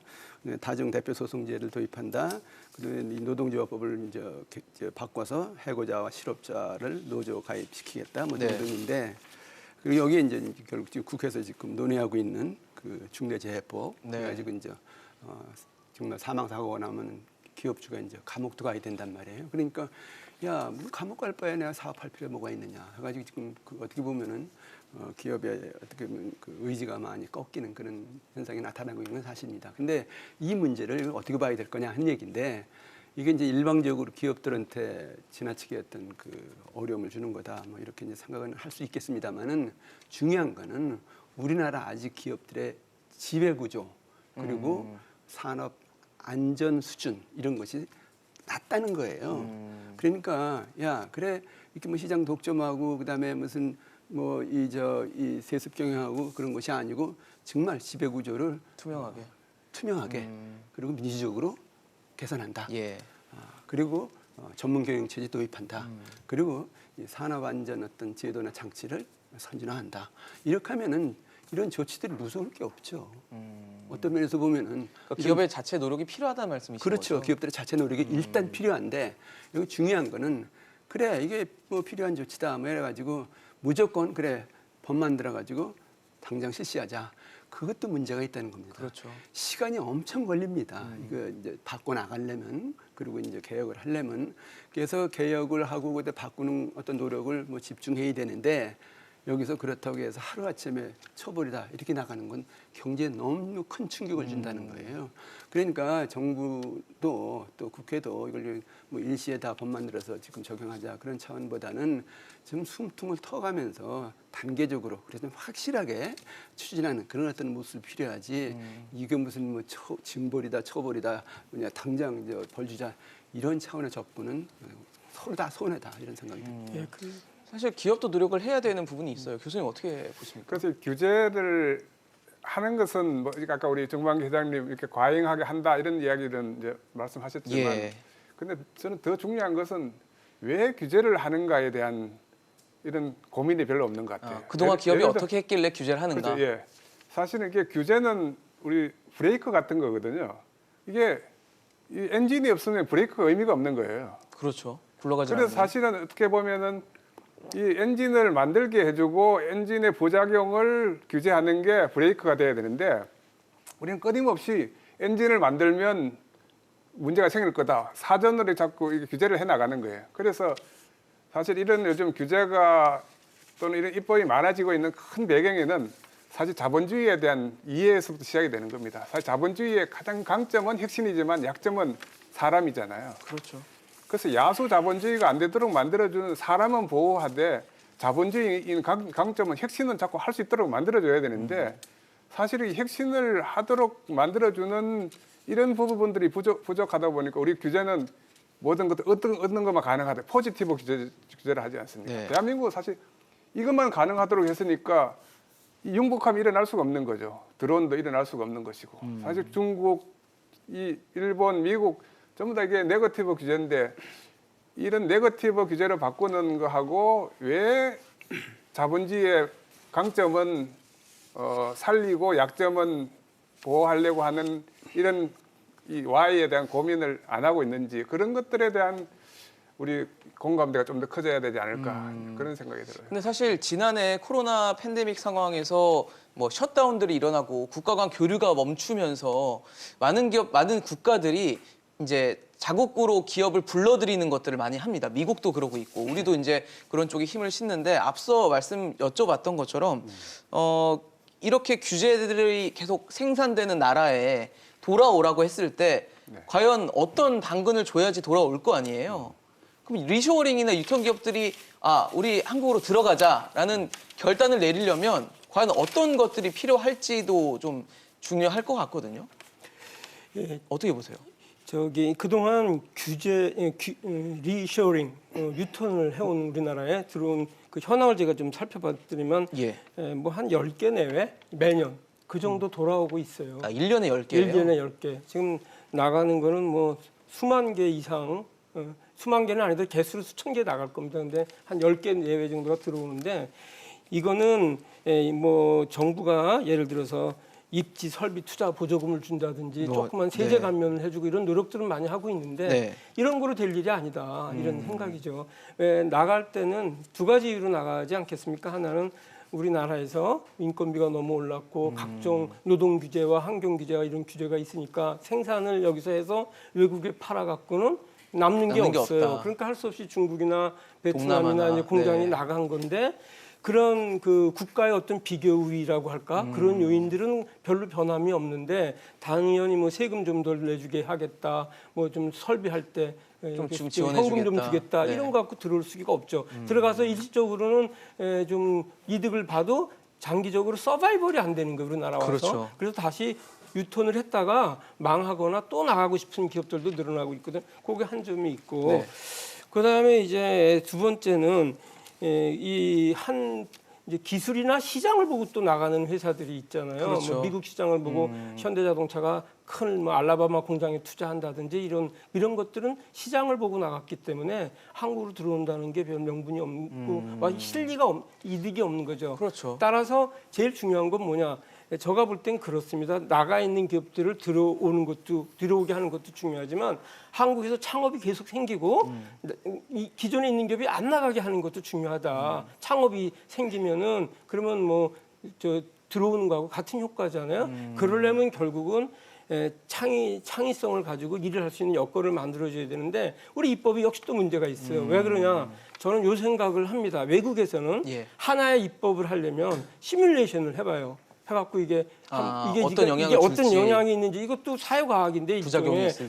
다중 대표 소송제를 도입한다, 그리고 이 노동조합법을 이제 바꿔서 해고자와 실업자를 노조 가입시키겠다 뭐 네. 등등인데 그리고 여기에 이제 결국 지금 국회에서 지금 논의하고 있는 그 중대재해법 네. 그래가지고 이제 정말 사망 사고가 나면 기업주가 이제 감옥도 가야 된단 말이에요. 그러니까 야, 뭐 감옥 갈 바에 내가 사업할 필요가 뭐가 있느냐 해가지고 지금 그 어떻게 보면은 기업의 어떻게 보면 그 의지가 많이 꺾이는 그런 현상이 나타나고 있는 건 사실입니다. 근데 이 문제를 어떻게 봐야 될 거냐 하는 얘기인데 이게 이제 일방적으로 기업들한테 지나치게 어떤 그 어려움을 주는 거다 뭐 이렇게 이제 생각은 할 수 있겠습니다만은 중요한 거는 우리나라 아직 기업들의 지배 구조 그리고 산업 안전 수준 이런 것이 낮다는 거예요. 그러니까 야 그래 이렇게 뭐 시장 독점하고 그다음에 무슨 뭐 이 세습 경영하고 그런 것이 아니고 정말 지배 구조를 투명하게 그리고 민주적으로 개선한다. 예. 그리고 전문 경영 체제 도입한다. 그리고 이 산업 안전 어떤 제도나 장치를 선진화한다. 이렇게 하면은 이런 조치들이 무서울 게 없죠. 어떤 면에서 보면은 그러니까 기업의 자체 노력이 필요하다는 말씀이시죠? 그렇죠. 기업들의 자체 노력이 일단 필요한데 여기 중요한 거는 그래 이게 뭐 필요한 조치다 뭐 이래가지고 무조건 그래 법 만들어가지고 당장 실시하자. 그것도 문제가 있다는 겁니다. 그렇죠. 시간이 엄청 걸립니다. 이거 이제 바꿔 나가려면 그리고 이제 개혁을 하려면 그래서 개혁을 하고 그때 바꾸는 어떤 노력을 뭐 집중해야 되는데 여기서 그렇다고 해서 하루아침에 처벌이다 이렇게 나가는 건 경제에 너무 큰 충격을 준다는 거예요. 그러니까 정부도 또 국회도 이걸 뭐 일시에 다 법 만들어서 지금 적용하자 그런 차원보다는 좀 숨통을 터가면서 단계적으로 그래서 좀 확실하게 추진하는 그런 어떤 모습이 필요하지. 이게 무슨 뭐 징벌이다 처벌이다 뭐냐 당장 이제 벌 주자 이런 차원의 접근은 서로 다 손해다 이런 생각이 듭니다. 예, 사실 기업도 노력을 해야 되는 부분이 있어요. 교수님 어떻게 보십니까? 그래서 규제를 하는 것은 뭐 아까 우리 정광기 회장님 이렇게 과잉하게 한다 이런 이야기는 이제 말씀하셨지만, 예. 근데 저는 더 중요한 것은 왜 규제를 하는가에 대한 이런 고민이 별로 없는 것 같아요. 그동안 기업이 예를 들어- 어떻게 했길래 규제를 하는가? 그렇죠. 예. 사실은 이게 규제는 우리 브레이크 같은 거거든요. 이게 이 엔진이 없으면 브레이크가 의미가 없는 거예요. 그렇죠. 굴러가지 그래서 않는. 사실은 어떻게 보면은 이 엔진을 만들게 해주고 엔진의 부작용을 규제하는 게 브레이크가 돼야 되는데 우리는 끊임없이 엔진을 만들면 문제가 생길 거다. 사전으로 자꾸 이게 규제를 해 나가는 거예요. 그래서 사실 이런 요즘 규제가 또는 이런 입법이 많아지고 있는 큰 배경에는 사실 자본주의에 대한 이해에서부터 시작이 되는 겁니다. 사실 자본주의의 가장 강점은 혁신이지만 약점은 사람이잖아요. 그렇죠. 그래서 야수 자본주의가 안 되도록 만들어주는 사람은 보호하되 자본주의인 강점은 혁신은 자꾸 할 수 있도록 만들어줘야 되는데 사실 이 혁신을 하도록 만들어주는 이런 부분들이 부족하다 보니까 우리 규제는 모든 것들 얻는 것만 가능하다. 포지티브 규제를 하지 않습니까? 네. 대한민국은 사실 이것만 가능하도록 했으니까 이 융복함이 일어날 수가 없는 거죠. 드론도 일어날 수가 없는 것이고 사실 중국, 일본, 미국 전부 다 이게 네거티브 규제인데 이런 네거티브 규제로 바꾸는 거하고 왜 자본주의의 강점은 살리고 약점은 보호하려고 하는 이런 이 Y에 대한 고민을 안 하고 있는지 그런 것들에 대한 우리 공감대가 좀 더 커져야 되지 않을까 그런 생각이 들어요. 근데 사실 지난해 코로나 팬데믹 상황에서 뭐 셧다운들이 일어나고 국가 간 교류가 멈추면서 많은 국가들이 이제 자국으로 기업을 불러들이는 것들을 많이 합니다. 미국도 그러고 있고 우리도 이제 그런 쪽에 힘을 싣는데 앞서 말씀 여쭤봤던 것처럼 이렇게 규제들이 계속 생산되는 나라에 돌아오라고 했을 때 네. 과연 어떤 당근을 줘야지 돌아올 거 아니에요. 그럼 리쇼어링이나 유통기업들이 우리 한국으로 들어가자라는 결단을 내리려면 과연 어떤 것들이 필요할지도 좀 중요할 것 같거든요. 예, 어떻게 보세요? 저기 그동안 리쇼링 유턴을 해온 우리나라에 들어온 그 현황을 제가 좀 살펴봤더니만 예. 뭐 한 10개 내외 매년 그 정도 돌아오고 있어요. 1년에 10개예요? 1년에 10개. 지금 나가는 거는 뭐 수만 개 이상 수만 개는 아니더라도 개수로 수천 개 나갈 겁니다. 근데 한 10개 내외 정도가 들어오는데 이거는 뭐 정부가 예를 들어서 입지 설비 투자 보조금을 준다든지 조그만 세제 네. 감면을 해주고 이런 노력들은 많이 하고 있는데 네. 이런 거로 될 일이 아니다 이런 생각이죠. 왜 나갈 때는 두 가지 이유로 나가지 않겠습니까? 하나는 우리나라에서 인건비가 너무 올랐고 각종 노동 규제와 환경 규제와 이런 규제가 있으니까 생산을 여기서 해서 외국에 팔아갖고는 남는 게 없어요. 없다. 그러니까 할 수 없이 중국이나 베트남이나 동남아나, 이제 공장이 네. 나간 건데 그런 그 국가의 어떤 비교 우위라고 할까 그런 요인들은 별로 변함이 없는데 당연히 뭐 세금 좀 덜 내주게 하겠다 뭐 좀 설비할 때 좀 지원해 현금 좀 주겠다. 주겠다 네. 이런 거 갖고 들어올 수가 없죠. 들어가서 일시적으로는 좀 이득을 봐도 장기적으로 서바이벌이 안 되는 거예요 우리나라 와서. 그렇죠. 그래서 다시 유턴을 했다가 망하거나 또 나가고 싶은 기업들도 늘어나고 있거든. 그게 한 점이 있고 네. 그다음에 이제 두 번째는 이 한 이제 기술이나 시장을 보고 또 나가는 회사들이 있잖아요. 그렇죠. 뭐 미국 시장을 보고 현대자동차가 큰 뭐 알라바마 공장에 투자한다든지 이런 것들은 시장을 보고 나갔기 때문에 한국으로 들어온다는 게 별 명분이 없고 이득이 없는 거죠. 그렇죠. 따라서 제일 중요한 건 뭐냐? 제가 볼 땐 그렇습니다. 나가 있는 기업들을 들어오게 하는 것도 중요하지만 한국에서 창업이 계속 생기고 이 기존에 있는 기업이 안 나가게 하는 것도 중요하다. 창업이 생기면은 그러면 뭐 들어오는 거하고 같은 효과잖아요. 그러려면 결국은 창의성을 가지고 일을 할 수 있는 여건을 만들어줘야 되는데 우리 입법이 역시 또 문제가 있어요. 왜 그러냐? 저는 요 생각을 합니다. 외국에서는 예. 하나의 입법을 하려면 시뮬레이션을 해봐요. 해갖고 이게 어떤 영향이 있는지 이것도 사회과학인데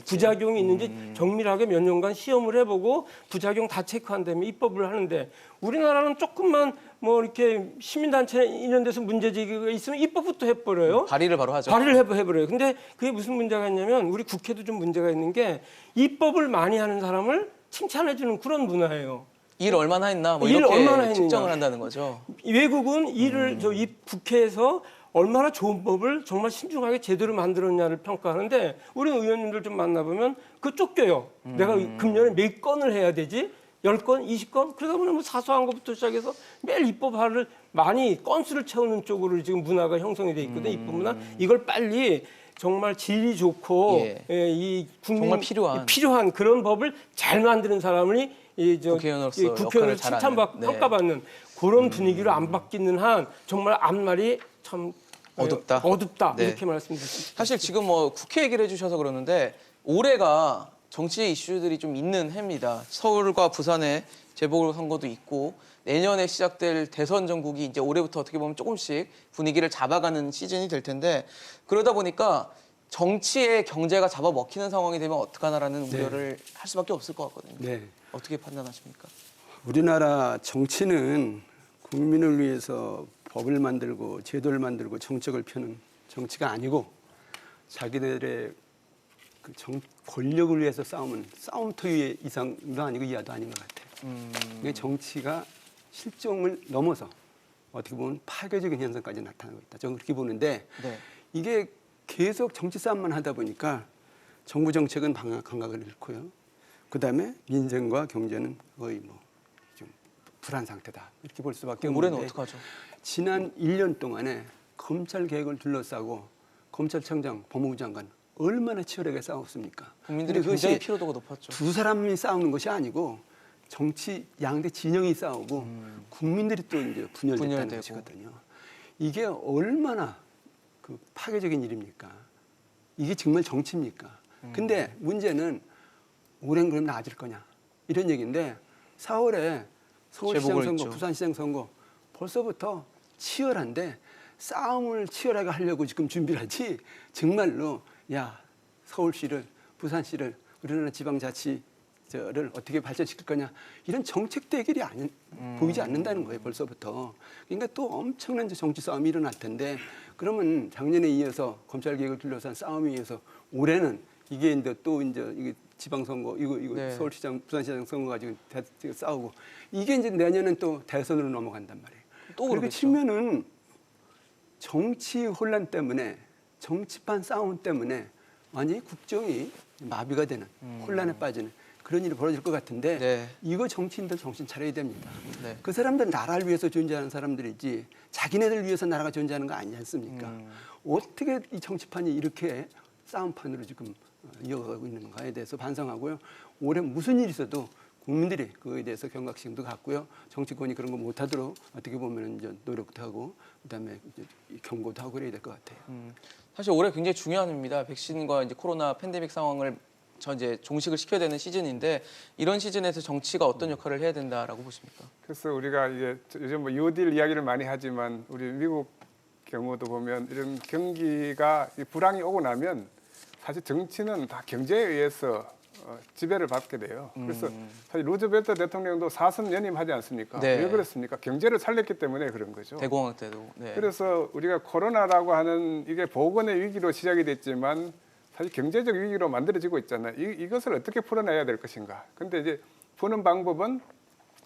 부작용이 있는지 정밀하게 몇 년간 시험을 해보고 부작용 다 체크한 다음에 입법을 하는데 우리나라는 조금만 뭐 이렇게 시민단체 이런 데서 문제제기가 있으면 입법부터 해버려요. 발의를 바로 하죠. 발의를 해버려요. 근데 그게 무슨 문제가 있냐면 우리 국회도 좀 문제가 있는 게 입법을 많이 하는 사람을 칭찬해주는 그런 문화예요. 일 얼마나 했나 뭐 일 이렇게 얼마나 했느냐. 측정을 한다는 거죠. 외국은 이 국회에서 얼마나 좋은 법을 정말 신중하게 제대로 만들었냐를 평가하는데 우리 의원님들 좀 만나보면 그 쫓겨요. 내가 금년에 몇 건을 해야 되지? 10건, 20건? 그러다 보면 뭐 사소한 것부터 시작해서 매일 입법화를 많이 건수를 채우는 쪽으로 지금 문화가 형성이 돼 있거든요. 입법 문화. 이걸 빨리 정말 질이 좋고 이 국민 정말 필요한 그런 법을 잘 만드는 사람이 국회의원으로서 국회의원을 칭찬받고 평가받는 그런 분위기로 안 바뀌는 한 정말 앞날이 참 어둡다 네. 이렇게 말씀드립니다. 사실 지금 뭐 국회 얘기를 해주셔서 그러는데 올해가 정치 이슈들이 좀 있는 해입니다. 서울과 부산에 재보궐선거도 있고 내년에 시작될 대선 전국이 이제 올해부터 어떻게 보면 조금씩 분위기를 잡아가는 시즌이 될 텐데 그러다 보니까 정치의 경제가 잡아먹히는 상황이 되면 어떡하나라는 우려를 할 수밖에 없을 것 같거든요. 네. 어떻게 판단하십니까? 우리나라 정치는 국민을 위해서 법을 만들고 제도를 만들고 정책을 펴는 정치가 아니고 자기들의 그 권력을 위해서 싸움은 싸움터의 이상도 아니고 이하도 아닌 것 같아요. 이게 정치가 실정을 넘어서 어떻게 보면 파괴적인 현상까지 나타나고 있다. 저는 그렇게 보는데 이게 계속 정치 싸움만 하다 보니까 정부 정책은 감각을 잃고요. 그다음에 민생과 경제는 거의 뭐 좀 불안 상태다. 이렇게 볼 수밖에 없는데 올해는 어떡하죠? 지난 1년 동안에 검찰 개혁을 둘러싸고 검찰청장, 법무부 장관 얼마나 치열하게 싸웠습니까? 국민들이 굉장히 피로도가 높았죠. 두 사람이 싸우는 것이 아니고 정치 양대 진영이 싸우고 국민들이 또 이제 분열됐다는 것이거든요. 이게 얼마나 그 파괴적인 일입니까? 이게 정말 정치입니까? 근데 문제는 올해는 그럼 나아질 거냐 이런 얘기인데 4월에 서울시장 선거, 부산시장 선거 벌써부터 치열한데 싸움을 치열하게 하려고 지금 준비를 하지 정말로 야 서울시를 부산시를 우리나라 지방자치를 어떻게 발전시킬 거냐 이런 정책 대결이 보이지 않는다는 거예요 벌써부터. 그러니까 또 엄청난 정치 싸움이 일어날 텐데 그러면 작년에 이어서 검찰 개혁을 둘러싼 싸움에 이어서 올해는 이게 이제 또 이게 지방선거 이거 서울시장 부산시장 선거 가지고 싸우고 이게 이제 내년은 또 대선으로 넘어간단 말이에요. 또 그렇게 치면은 정치 혼란 때문에 정치판 싸움 때문에 완전히 국정이 마비가 되는 혼란에 빠지는 그런 일이 벌어질 것 같은데 이거 정치인들 정신 차려야 됩니다. 그 사람들은 나라를 위해서 존재하는 사람들이지 자기네들 위해서 나라가 존재하는 거 아니지 않습니까? 어떻게 이 정치판이 이렇게 싸움판으로 지금 이어가고 있는가에 대해서 반성하고요. 올해 무슨 일이 있어도 국민들이 그거에 대해서 경각심도 갖고요. 정치권이 그런 거 못하도록 어떻게 보면 이제 노력도 하고 그다음에 이제 경고도 하고 그래야 될 것 같아요. 사실 올해 굉장히 중요한 해입니다. 백신과 이제 코로나 팬데믹 상황을 이제 종식을 시켜야 되는 시즌인데 이런 시즌에서 정치가 어떤 역할을 해야 된다라고 보십니까? 그래서 우리가 이제 요즘 뭐 뉴딜 이야기를 많이 하지만 우리 미국 경우도 보면 이런 경기가 불황이 오고 나면 사실 정치는 다 경제에 의해서 지배를 받게 돼요. 그래서 사실 루즈벨트 대통령도 4선 연임하지 않습니까? 왜 그렇습니까? 경제를 살렸기 때문에 그런 거죠. 대공황 때도. 그래서 우리가 코로나라고 하는 이게 보건의 위기로 시작이 됐지만 사실 경제적 위기로 만들어지고 있잖아요. 이것을 어떻게 풀어내야 될 것인가. 근데 이제 푸는 방법은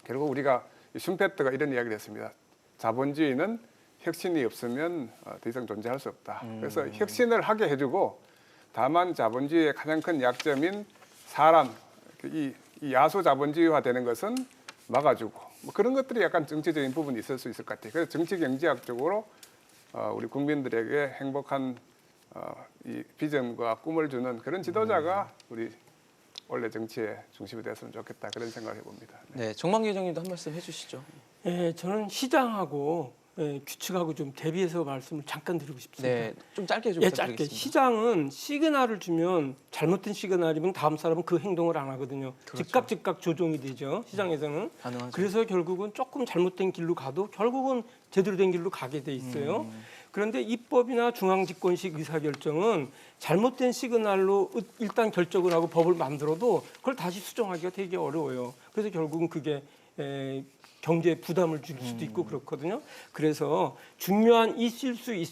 결국 우리가 슈페트가 이런 이야기를 했습니다. 자본주의는 혁신이 없으면 더 이상 존재할 수 없다. 그래서 혁신을 하게 해주고 다만 자본주의의 가장 큰 약점인 사람, 이 야수 자본주의화 되는 것은 막아주고 뭐 그런 것들이 약간 정치적인 부분이 있을 수 있을 것 같아요. 그래서 정치 경제학적으로 우리 국민들에게 행복한 이 비전과 꿈을 주는 그런 지도자가 우리 원래 정치의 중심이 됐으면 좋겠다 그런 생각을 해봅니다. 네, 정만기 회장님도 한 말씀 해주시죠. 예, 저는 시장하고 규칙하고 좀 대비해서 말씀을 잠깐 드리고 싶습니다. 네, 좀 짧게 좀 예, 짧게. 부탁드리겠습니다. 시장은 시그널을 주면 잘못된 시그널이면 다음 사람은 그 행동을 안 하거든요. 그렇죠. 즉각 조정이 되죠. 시장에서는. 가능하죠. 그래서 결국은 조금 잘못된 길로 가도 결국은 제대로 된 길로 가게 돼 있어요. 그런데 입법이나 중앙집권식 의사결정은 잘못된 시그널로 일단 결정을 하고 법을 만들어도 그걸 다시 수정하기가 되게 어려워요. 그래서 결국은 그게 경제에 부담을 줄 수도 있고 그렇거든요. 그래서 중요한 이슈일수록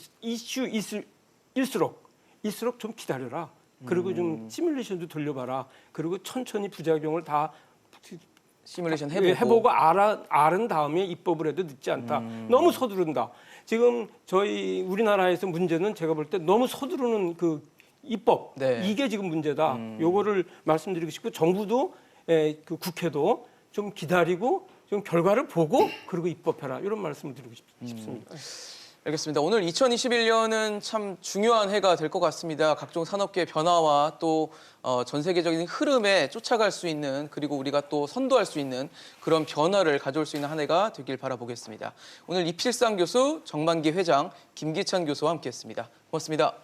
좀 기다려라. 그리고 좀 시뮬레이션도 돌려봐라. 그리고 천천히 부작용을 다 시뮬레이션 해보고 알은 다음에 입법을 해도 늦지 않다. 너무 서두른다. 지금 저희 우리나라에서 문제는 제가 볼 때 너무 서두르는 그 입법 네. 이게 지금 문제다. 요거를 말씀드리고 싶고 정부도 그 국회도 좀 기다리고 좀 결과를 보고 그리고 입법해라 이런 말씀을 드리고 싶습니다. 알겠습니다. 오늘 2021년은 참 중요한 해가 될 것 같습니다. 각종 산업계의 변화와 또 전 세계적인 흐름에 쫓아갈 수 있는 그리고 우리가 또 선도할 수 있는 그런 변화를 가져올 수 있는 한 해가 되길 바라보겠습니다. 오늘 이필상 교수, 정만기 회장, 김기찬 교수와 함께했습니다. 고맙습니다.